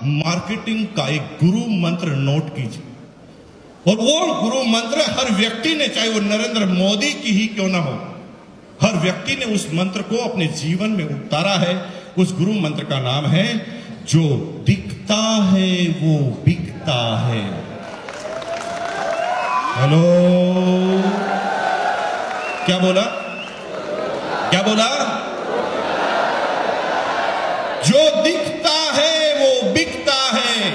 Marketing का एक गुरु मंत्र नोट कीजिए, और वो गुरु मंत्र हर व्यक्ति ने, चाहे वो नरेंद्र मोदी की ही क्यों ना हो, हर व्यक्ति ने उस मंत्र को अपने जीवन में उतारा है। उस गुरु मंत्र का नाम है, जो दिखता है वो बिकता है। हेलो, क्या बोला? क्या बोला? जो दिखता है वो बिकता है,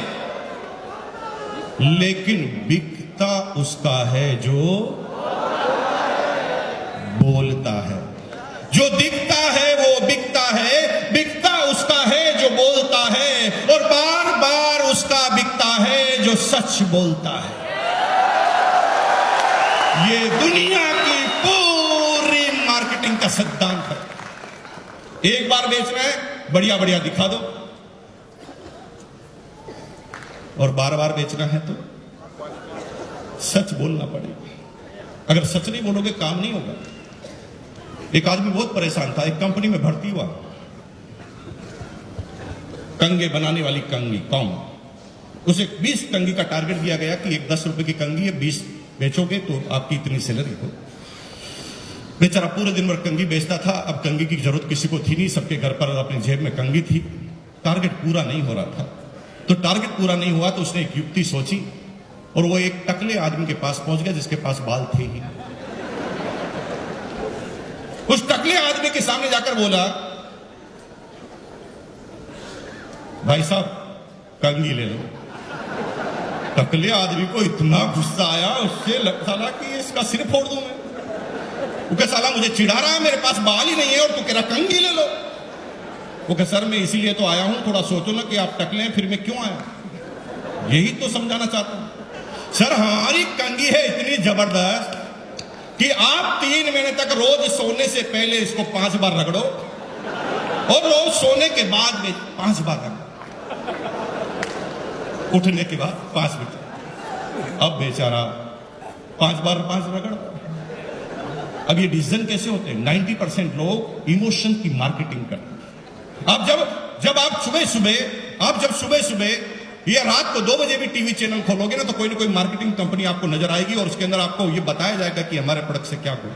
लेकिन बिकता उसका है जो बोलता है। जो दिखता है वो बिकता है, बिकता उसका है जो बोलता है, और बार बार उसका बिकता है जो सच बोलता है। ये दुनिया की पूरी मार्केटिंग का सिद्धांत है। एक बार बेचना है, बढ़िया बढ़िया दिखा दो, और बार बार बेचना है तो सच बोलना पड़ेगा। अगर सच नहीं बोलोगे काम नहीं होगा। एक आदमी बहुत परेशान था, एक कंपनी में भर्ती हुआ, कंगे बनाने वाली कंगी कौन, उसे 20 कंगी का टारगेट दिया गया कि एक 10 रुपए की कंगी है, 20 बेचोगे तो आपकी इतनी सैलरी हो। बेचारा पूरे दिन भर कंगी बेचता था। अब कंगी की जरूरत किसी को थी नहीं, सबके घर पर अपनी जेब में कंगी थी। टारगेट पूरा नहीं हो रहा था, तो टारगेट पूरा नहीं हुआ तो उसने एक युक्ति सोची, और वो एक टकले आदमी के पास पहुंच गया जिसके पास बाल थे ही। उस टकले आदमी के सामने जाकर बोला, भाई साहब कंगी ले लो। टकले आदमी को इतना गुस्सा आया, उससे साला कि इसका सिर फोड़ दूं मैं। वो कह, साला मुझे चिढ़ा रहा है, मेरे पास बाल ही नहीं है और तू कह रहा कंगी ले लो। वो कह, सर मैं इसीलिए तो आया हूं, थोड़ा सोचो ना कि आप टकले हैं, फिर मैं क्यों आया, यही तो समझाना चाहता हूं। सर हमारी कंगी है इतनी जबरदस्त कि आप 3 महीने तक रोज सोने से पहले इसको 5 बार रगड़ो, और रोज सोने के बाद में 5 बार रगड़ो, उठने के बाद 5 बजे। अब बेचारा 5 बार 5 रगड़। अब ये डिसीजन कैसे होते हैं? 90% लोग इमोशन की मार्केटिंग करते हैं। अब जब आप सुबह सुबह या रात को 2 बजे भी टीवी चैनल खोलोगे ना, तो कोई ना कोई मार्केटिंग कंपनी आपको नजर आएगी, और उसके अंदर आपको ये बताया जाएगा कि हमारे प्रोडक्ट से क्या हुआ।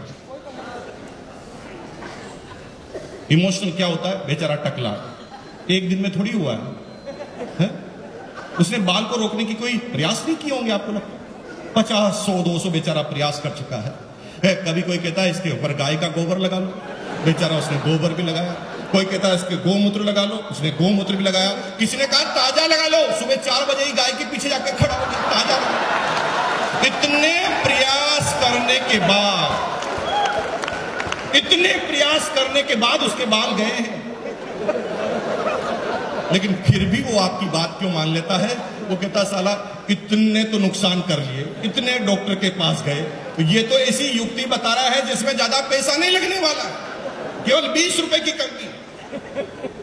इमोशनल क्या होता है? बेचारा टकला एक दिन में थोड़ी हुआ है? उसने बाल को रोकने की कोई प्रयास नहीं किए होंगे, आपको लगता है 50, 100, 200 बेचारा प्रयास कर चुका है। कभी कोई कहता है इसके ऊपर गाय का गोबर लगा लो, बेचारा उसने गोबर भी लगाया। कोई कहता है इसके गोमूत्र लगा लो, उसने गोमूत्र भी लगाया। किसी ने कहा ताजा लगा लो, सुबह 4 बजे ही गाय के पीछे जाकर खड़ा हो गया, ताजा लगा। इतने प्रयास करने के बाद उसके बाल गए हैं, लेकिन फिर भी वो आपकी बात क्यों मान लेता है? वो कहता साला इतने तो नुकसान कर लिए, इतने डॉक्टर के पास गए, तो ये तो ऐसी युक्ति बता रहा है जिसमें ज्यादा पैसा नहीं लगने वाला, केवल 20 रुपए की कंगी।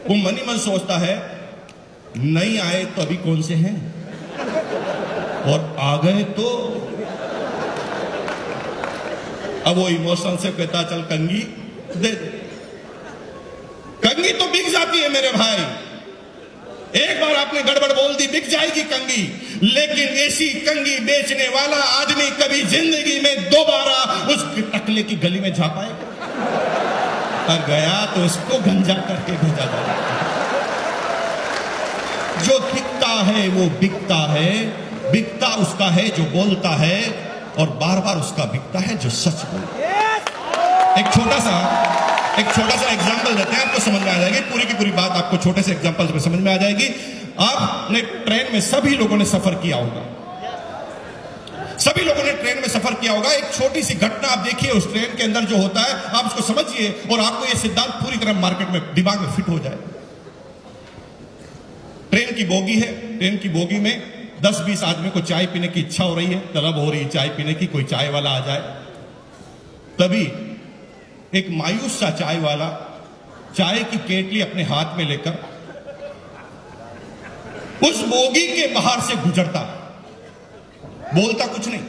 वो मन ही मन सोचता है, नहीं आए तो अभी कौन से हैं, और आ गए तो। अब वो इमोशन से कहता चल कंगी दे। कंगी तो बिक जाती है मेरे भाई, एक बार आपने गड़बड़ बोल दी बिक जाएगी कंगी, लेकिन ऐसी कंगी बेचने वाला आदमी कभी जिंदगी में दोबारा उस टकले की गली में जा पाएगा? और गया तो इसको गंजा करके भेजा जाएगा। जो दिखता है वो बिकता है, बिकता उसका है जो बोलता है, और बार बार उसका बिकता है जो सच बोलता है। एक छोटा सा एग्जांपल देते हैं, आपको समझ में आ जाएगी पूरी की पूरी बात, आपको छोटे से एग्जांपल में समझ में आ जाएगी। आपने ट्रेन में सभी लोगों ने सफर किया होगा, सभी लोगों ने ट्रेन में सफर किया होगा। एक छोटी सी घटना आप देखिए उस ट्रेन के अंदर जो होता है, आप उसको समझिए, और आपको यह सिद्धांत पूरी तरह मार्केट में दिमाग में फिट हो जाए। ट्रेन की बोगी है, ट्रेन की बोगी में 10-20 आदमी को चाय पीने की इच्छा हो रही है, तलब हो रही है चाय पीने की, कोई चाय वाला आ जाए। तभी एक मायूस सा चाय वाला चाय की केटली अपने हाथ में लेकर उस बोगी के बाहर से गुजरता, बोलता कुछ नहीं,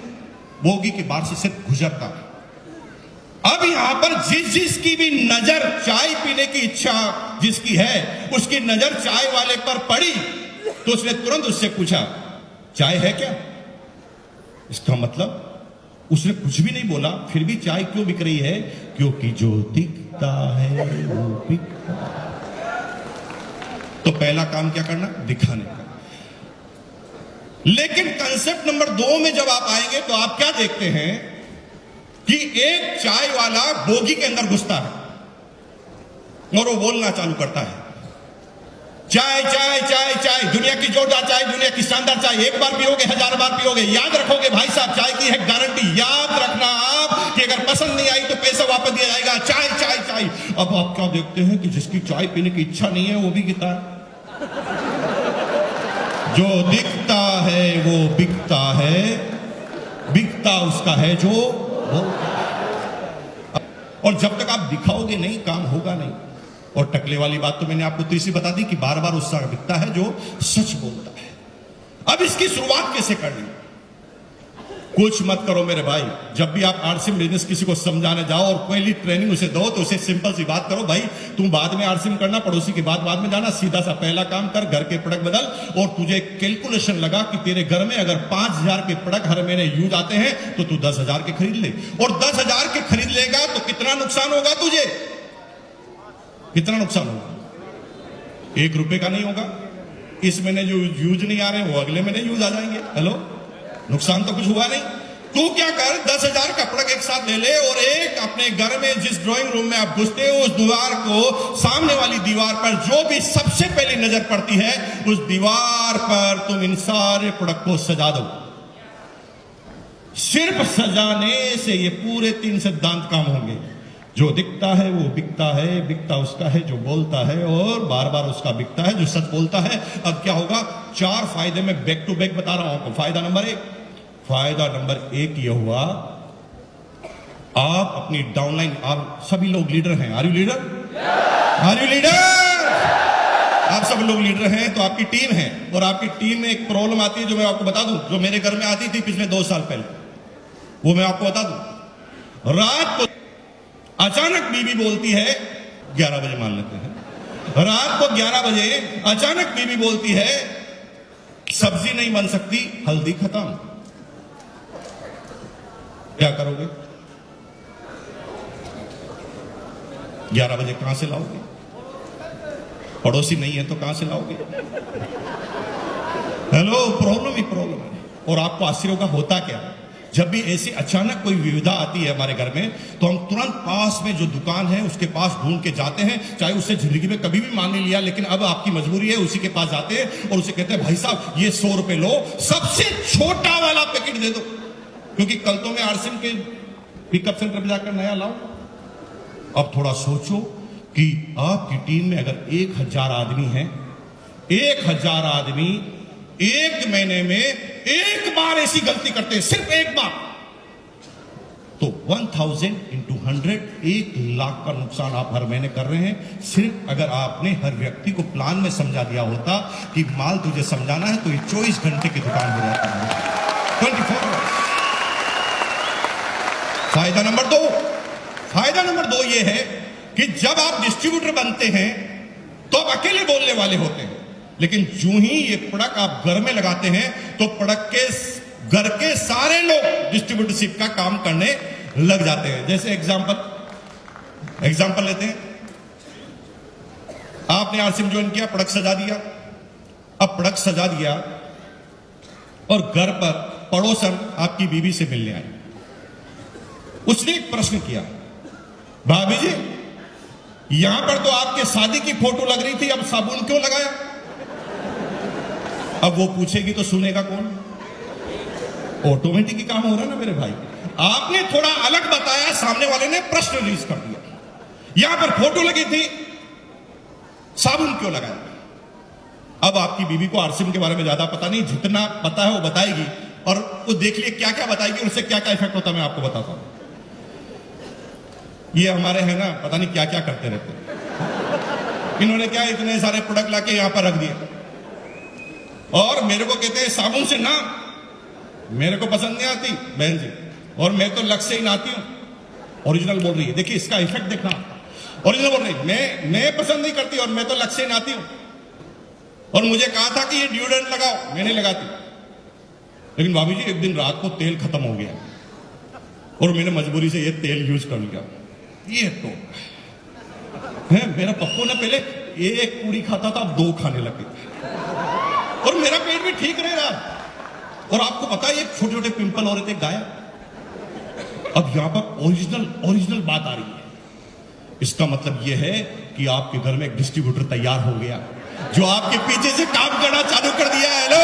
बोगी के बाहर से सिर्फ गुजरता। अब यहां पर जिसकी भी नजर चाय पीने की इच्छा जिसकी है, उसकी नजर चाय वाले पर पड़ी, तो उसने तुरंत उससे पूछा, चाय है क्या? इसका मतलब उसने कुछ भी नहीं बोला, फिर भी चाय क्यों बिक रही है? क्योंकि जो दिखता है वो बिकता है। तो पहला काम क्या करना? दिखाने का। लेकिन कंसेप्ट नंबर 2 में जब आप आएंगे तो आप क्या देखते हैं कि एक चाय वाला बोगी के अंदर घुसता है और वो बोलना चालू करता है, चाय चाय चाय चाय, दुनिया की जोरदार चाय, दुनिया की शानदार चाय, एक बार पियोगे 1000 बार पियोगे, याद रखोगे भाई साहब, चाय की है गारंटी। याद रखना आप कि अगर पसंद नहीं आई तो पैसा वापस दिया जाएगा। चाय चाय चाय। अब आप क्या देखते हैं कि जिसकी चाय पीने की इच्छा नहीं है वो भी गिरता है। जो दिखता है वो बिकता है, बिकता उसका है जो बोलता है। और जब तक आप दिखाओगे नहीं, काम होगा नहीं। और टकले वाली बात तो मैंने आपको तीसरी बता दी कि बार बार उसका बिकता है जो सच बोलता है। अब इसकी शुरुआत कैसे करनी? कुछ मत करो मेरे भाई। जब भी आप आरसीएम बिजनेस किसी को समझाने जाओ और कोई ट्रेनिंग उसे दो तो उसे सिंपल सी बात करो, भाई तुम बाद में आरसीएम करना, पड़ोसी की बात बाद में जाना, सीधा सा पहला काम कर, घर के प्रोडक्ट बदल। और तुझे कैलकुलेशन लगा कि तेरे घर में अगर 5000 के प्रोडक्ट हर महीने यूज आते हैं तो तू 10,000 के खरीद ले। और 10,000 के खरीद लेगा तो कितना नुकसान होगा तुझे? कितना नुकसान होगा? 1 रुपए का नहीं होगा। इस महीने जो यूज नहीं आ रहे वो अगले महीने यूज आ जाएंगे। हेलो, नुकसान तो कुछ हुआ नहीं। तू क्या कर, 10,000 का प्रोडक्ट एक साथ ले ले और एक अपने घर में जिस ड्राइंग रूम में आप घुसते हो उस दीवार को, सामने वाली दीवार पर जो भी सबसे पहली नजर पड़ती है उस दीवार पर तुम इन सारे प्रोडक्ट को सजा दो। सिर्फ सजाने से ये पूरे 3 सिद्धांत काम होंगे। जो दिखता है वो बिकता है, बिकता उसका है जो बोलता है, और बार बार उसका बिकता है जो सच बोलता है। अब क्या होगा? 4 फायदे में बैक टू बैक बता रहा हूं आपको। फायदा नंबर 1 यह हुआ, आप अपनी डाउनलाइन, आप सभी लोग लीडर हैं। Are you leader? Are you leader? आप सब लोग लीडर हैं तो आपकी टीम है, और आपकी टीम में एक प्रॉब्लम आती है जो मैं आपको बता दूं, जो मेरे घर में आती थी पिछले 2 साल पहले, वो मैं आपको बता दूं। रात को अचानक बीवी बोलती है, 11 बजे मान लेते हैं, रात को 11 बजे अचानक बीवी बोलती है सब्जी नहीं बन सकती, हल्दी खत्म। क्या करोगे? 11 बजे कहां से लाओगे? पड़ोसी नहीं है तो कहां से लाओगे? हेलो, प्रॉब्लम ही प्रॉब्लम है। और आपको आश्चर्य होगा होता क्या? जब भी ऐसी अचानक कोई विविधा आती है हमारे घर में तो हम तुरंत पास में जो दुकान है उसके पास ढूंढ के जाते हैं, चाहे उससे जिंदगी में कभी भी मान नहीं लिया, लेकिन अब आपकी मजबूरी है, उसी के पास जाते हैं और उसे कहते हैं भाई साहब ये 100 रुपए लो, सबसे छोटा वाला पैकेट दे दो, क्योंकि कल तो मैं आरसीएम के पिकअप सेंटर पर जाकर नया लाऊं। अब थोड़ा सोचो कि आपकी टीम में अगर 1000 आदमी हैं, 1000 आदमी एक महीने में एक बार ऐसी गलती करते हैं, सिर्फ एक बार, तो 1000 into 100, 1 लाख का नुकसान आप हर महीने कर रहे हैं। सिर्फ अगर आपने हर व्यक्ति को प्लान में समझा दिया होता कि माल तुझे समझाना है तो ये 24 घंटे की दुकान हो जाती है, 24 आवर्स। फायदा नंबर 2 ये है कि जब आप डिस्ट्रीब्यूटर बनते हैं तो आप अकेले बोलने वाले होते हैं, लेकिन जो ही ये प्रोडक्ट आप घर में लगाते हैं तो प्रोडक्ट के घर के सारे लोग डिस्ट्रीब्यूटरशिप का काम करने लग जाते हैं। जैसे एग्जांपल लेते हैं, आपने आरसीएम ज्वाइन किया, प्रोडक्ट सजा दिया। अब प्रोडक्ट सजा दिया और घर पर पड़ोसन आपकी बीवी से मिलने आई। उसने एक प्रश्न किया, भाभी जी यहां पर तो आपके शादी की फोटो लग रही थी, अब साबुन क्यों लगाया? अब वो पूछेगी तो सुनेगा कौन? ऑटोमेटिक ही काम हो रहा है ना मेरे भाई। आपने थोड़ा अलग बताया, सामने वाले ने प्रश्न रिलीज कर दिया, यहां पर फोटो लगी थी, साबुन क्यों लगाया? अब आपकी बीवी को आरसीएम के बारे में ज्यादा पता नहीं, जितना पता है वो बताएगी, और वो देख लिए क्या क्या बताएगी, उससे क्या क्या इफेक्ट होता है मैं आपको बताता हूं। ये हमारे हैं ना, पता नहीं क्या क्या करते रहते। इन्होंने क्या इतने सारे प्रोडक्ट लाके यहां पर रख दिए और मेरे को कहते हैं साबुन से ना, मेरे को पसंद नहीं आती बहन जी, और मैं तो लक्ष्य ही नहाती हूं। ओरिजिनल बोल रही है, देखिए इसका इफेक्ट देखना। ओरिजिनल बोल रही है, मैं पसंद नहीं करती और मैं तो लक्ष्य ही नहाती हूं। और मुझे कहा था कि ये डिओड्रेंट लगाओ, मैंने लगाती। लेकिन भाभी जी एक दिन रात को तेल खत्म हो गया और मैंने मजबूरी से ये तेल यूज कर लिया। ये तो है, मेरा पप्पू ने पहले एक पूरी खाता था, अब 2 खाने लगे और मेरा पेट भी ठीक रह रहा। और आपको पता है ये छोटे छोटे पिंपल हो रहे थे, गायब। अब यहां पर ओरिजिनल बात आ रही है। इसका मतलब यह है कि आपके घर में एक डिस्ट्रीब्यूटर तैयार हो गया जो आपके पीछे से काम करना चालू कर दिया है। लो,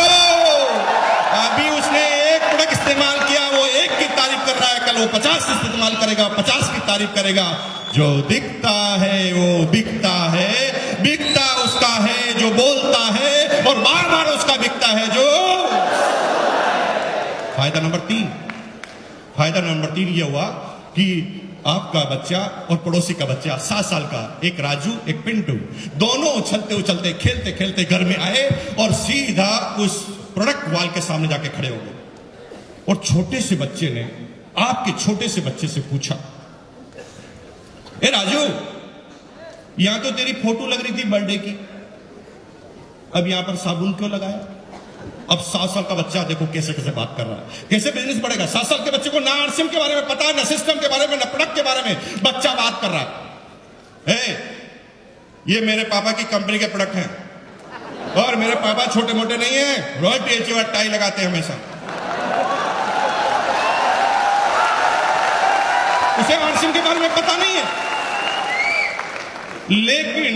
अभी उसने एक प्रोडक्ट इस्तेमाल किया, वो 1 की तारीफ कर रहा है, कल वो 50 इस्तेमाल करेगा, 50 की तारीफ करेगा। जो दिखता है वो बिकता है, बिकता उसका है जो बोलता है, और बार बार उसका बिकता है जो। फायदा नंबर 3 यह हुआ कि आपका बच्चा और पड़ोसी का बच्चा 7 साल का, एक राजू एक पिंटू, दोनों उछलते उछलते खेलते खेलते घर में आए और सीधा उस प्रोडक्ट वॉल के सामने जाके खड़े हो गए। और छोटे से बच्चे ने आपके छोटे से बच्चे से पूछा, ए राजू, यहां तो तेरी फोटो लग रही थी बर्थडे की, अब यहां पर साबुन क्यों लगाया? अब 7 साल का बच्चा देखो कैसे कैसे बात कर रहा है, कैसे बिजनेस बढ़ेगा। 7 साल के बच्चे को ना आरसीएम के बारे में पता है, ना सिस्टम के बारे में, ना प्रोडक्ट के बारे में, बच्चा बात कर रहा है। ये मेरे पापा की कंपनी के प्रोडक्ट हैं और मेरे पापा छोटे मोटे नहीं है, रॉयल्टी अचीवर टाई लगाते हैं हमेशा। उसे आरसीएम के बारे में पता नहीं है, लेकिन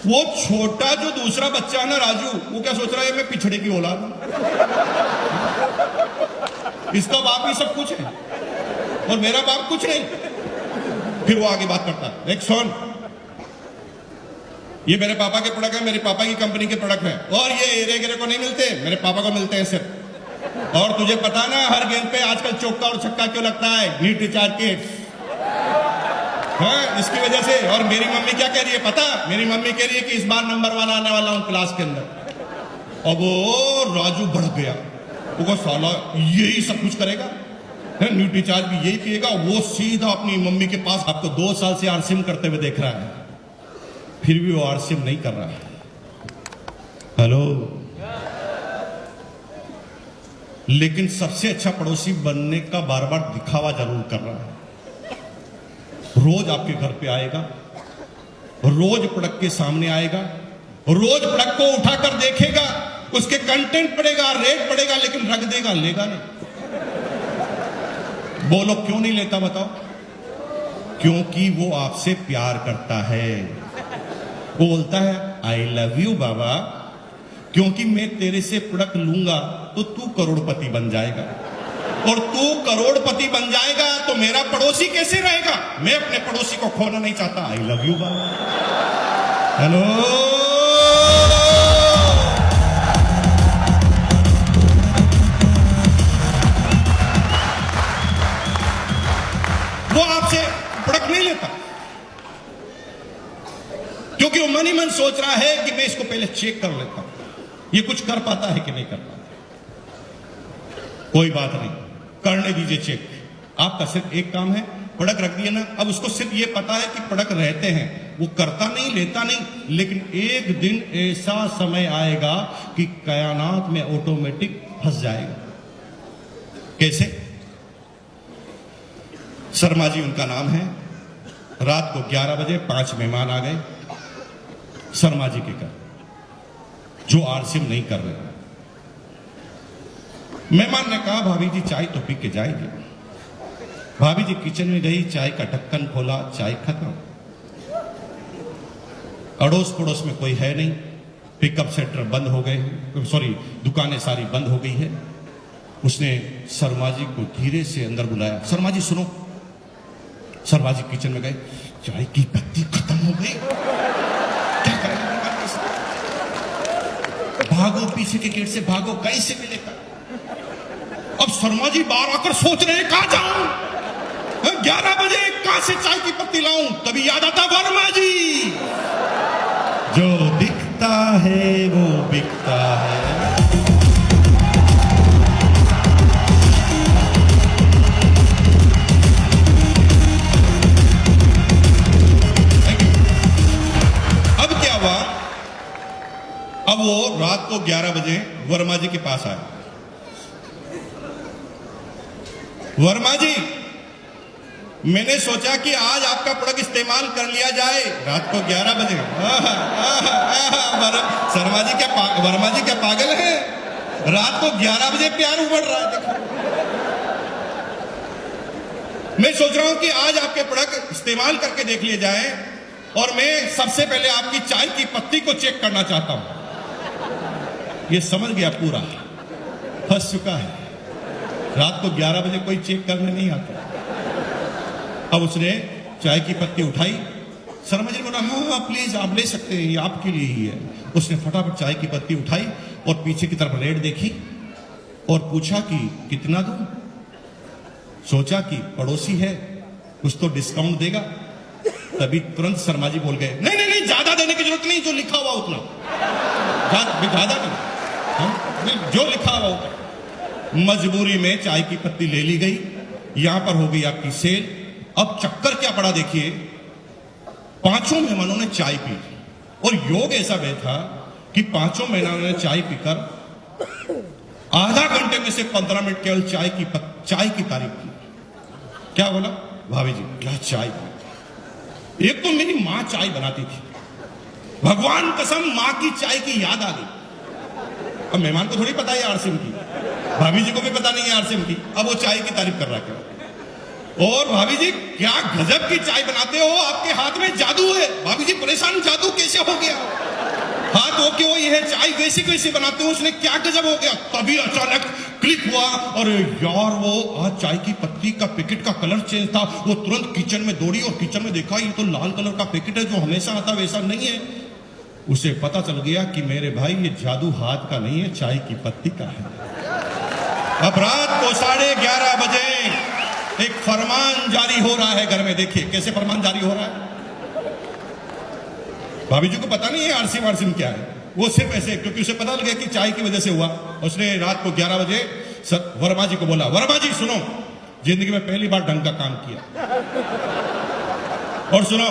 वो छोटा जो दूसरा बच्चा है ना राजू, वो क्या सोच रहा है, मैं पिछड़े की औलाद हूं, इसका बाप ही सब कुछ है और मेरा बाप कुछ नहीं। फिर वो आगे बात करता है, एक सुन, ये मेरे पापा के प्रोडक्ट है, मेरे पापा की कंपनी के प्रोडक्ट है, और ये एरे गिरे को नहीं मिलते, मेरे पापा को मिलते हैं सिर्फ। और तुझे पता ना हर गेंद पे आजकल चौका और छक्का क्यों लगता है? नीट रिचार्ज किट्स है, इसकी वजह से। और मेरी मम्मी क्या कह रही है पता? मेरी मम्मी कह रही है कि इस बार नंबर 1 आने वाला हूं क्लास के अंदर। अब वो राजू बढ़ गया, वो साला यही सब कुछ करेगा, न्यूट रिचार्ज भी यही पिएगा। वो सीधा अपनी मम्मी के पास, आपको 2 साल से आरसीएम करते हुए देख रहा है, फिर भी वो आरसीएम नहीं कर रहा है। हेलो, लेकिन सबसे अच्छा पड़ोसी बनने का बार बार दिखावा जरूर कर रहा है। रोज आपके घर पे आएगा, रोज प्रोडक्ट के सामने आएगा, रोज प्रोडक्ट को उठाकर देखेगा, उसके कंटेंट पड़ेगा, रेट पड़ेगा, लेकिन रख देगा, लेगा नहीं। बोलो क्यों नहीं लेता बताओ? क्योंकि वो आपसे प्यार करता है। वो बोलता है आई लव यू बाबा, क्योंकि मैं तेरे से प्रोडक्ट लूंगा तो तू करोड़पति बन जाएगा, और तू करोड़पति बन जाएगा तो मेरा पड़ोसी कैसे रहेगा? मैं अपने पड़ोसी को खोना नहीं चाहता। I love you Baba. Hello, वो आपसे प्रोडक्ट नहीं लेता क्योंकि वो मन ही मन सोच रहा है कि मैं इसको पहले चेक कर लेता हूं, ये कुछ कर पाता है कि नहीं कर पाता। कोई बात नहीं, करने दीजिए चेक। आपका सिर्फ एक काम है, प्रोडक्ट रख दिया ना, अब उसको सिर्फ ये पता है कि प्रोडक्ट रहते हैं, वो करता नहीं, लेता नहीं, लेकिन एक दिन ऐसा समय आएगा कि कायनात में ऑटोमेटिक फंस जाएगा। कैसे? शर्मा जी उनका नाम है। रात को 11 बजे 5 मेहमान आ गए शर्मा जी के घर, जो आरसीएम नहीं कर रहे। मेहमान ने कहा भाभी जी चाय तो पी के जाएगी। भाभी जी किचन में गई, चाय का ढक्कन खोला, चाय खत्म। अड़ोस पड़ोस में कोई है नहीं, पिकअप सेंटर बंद हो गए, सॉरी दुकानें सारी बंद हो गई है। उसने शर्मा जी को धीरे से अंदर बुलाया, शर्मा जी सुनो। शर्मा जी किचन में गए, चाय की पत्ती खत्म हो गई, क्या करेंगे? भागो, पीछे के गेट से भागो, कैसे मिलेगा? अब शर्मा जी बाहर आकर सोच रहे हैं कहां जाऊं, 11 बजे कहां से चाय की पत्ती लाऊं? तभी याद आता वर्मा जी, जो दिखता है वो बिकता है। रात को 11 बजे वर्मा जी के पास आया। वर्मा जी, मैंने सोचा कि आज आपका प्रोडक्ट इस्तेमाल कर लिया जाए। रात को 11 बजे। वर्मा जी क्या पागल है? रात को 11 बजे प्यार उमड़ रहा है। देखो, मैं सोच रहा हूं कि आज आपके प्रोडक्ट इस्तेमाल करके देख लिए जाए, और मैं सबसे पहले आपकी चाय की पत्ती को चेक करना चाहता हूं। ये समझ गया, पूरा फंस चुका है। रात को 11 बजे कोई चेक करने नहीं आता। अब उसने चाय की पत्ती उठाई। शर्मा जी ने बोला, हाँ प्लीज आप ले सकते हैं, ये आपके लिए ही है। उसने फटाफट चाय की पत्ती उठाई और पीछे की तरफ रेट देखी और पूछा कि कितना दूं। सोचा कि पड़ोसी है, कुछ तो डिस्काउंट देगा। तभी तुरंत शर्मा जी बोल गए, नहीं नहीं नहीं, ज्यादा देने की जरूरत नहीं, जो लिखा हुआ उतना, ज्यादा नहीं, हाँ? जो लिखा हुआ उतना। मजबूरी में चाय की पत्ती ले ली गई। यहां पर हो गई आपकी सेल। अब चक्कर क्या पड़ा देखिए, पांचों मेहमानों ने चाय पी और योग ऐसा बैठा कि पांचों मेहमानों ने चाय पीकर आधा घंटे में से 15 मिनट केवल चाय की तारीफ की। क्या बोला, भाभी जी क्या चाय। एक तो मेरी मां चाय बनाती थी, भगवान कसम मां की चाय की याद आ गई। अब मेहमान को थोड़ी पता है आरसीएम की, भाभी जी को भी पता नहीं है आरसीएम की। अब वो चाय की तारीफ कर रहा है। और भाभी जी क्या गजब की चाय बनाते हो, आपके हाथ में जादू है। भाभी जी परेशान, जादू कैसे हो गया? हाथ हो क्यों, ये चाय वैसी कैसे बनाते हो, उसने क्या गजब हो गया? तभी अचानक क्लिक हुआ, और यार वो आज चाय की पत्ती का पैकेट का कलर चेंज था। वो तुरंत किचन में दौड़ी और किचन में देखा, ये तो लाल कलर का पैकेट है, जो हमेशा आता वैसा नहीं है। उसे पता चल गया कि मेरे भाई ये जादू हाथ का नहीं है, चाय की पत्ती का है। अब रात को 11:30 बजे एक फरमान जारी हो रहा है घर में। देखिए कैसे फरमान जारी हो रहा है। भाभी जी को पता नहीं है आरसीएम क्या है, वो सिर्फ ऐसे, क्योंकि उसे पता लग गया कि चाय की वजह से हुआ। उसने रात को 11 बजे वर्मा जी को बोला, वर्मा जी सुनो, जिंदगी में पहली बार ढंग का काम किया, और सुनो,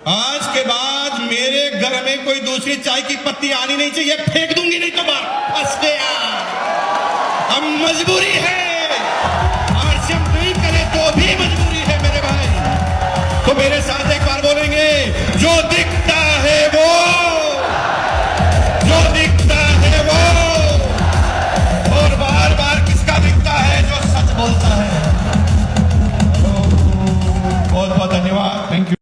आज के बाद मेरे घर में कोई दूसरी चाय की पत्ती आनी नहीं चाहिए, फेंक दूंगी नहीं तो बाहर। फंस गया। अब मजबूरी है, आरसीएम नहीं करे तो भी मजबूरी है मेरे भाई। तो मेरे साथ एक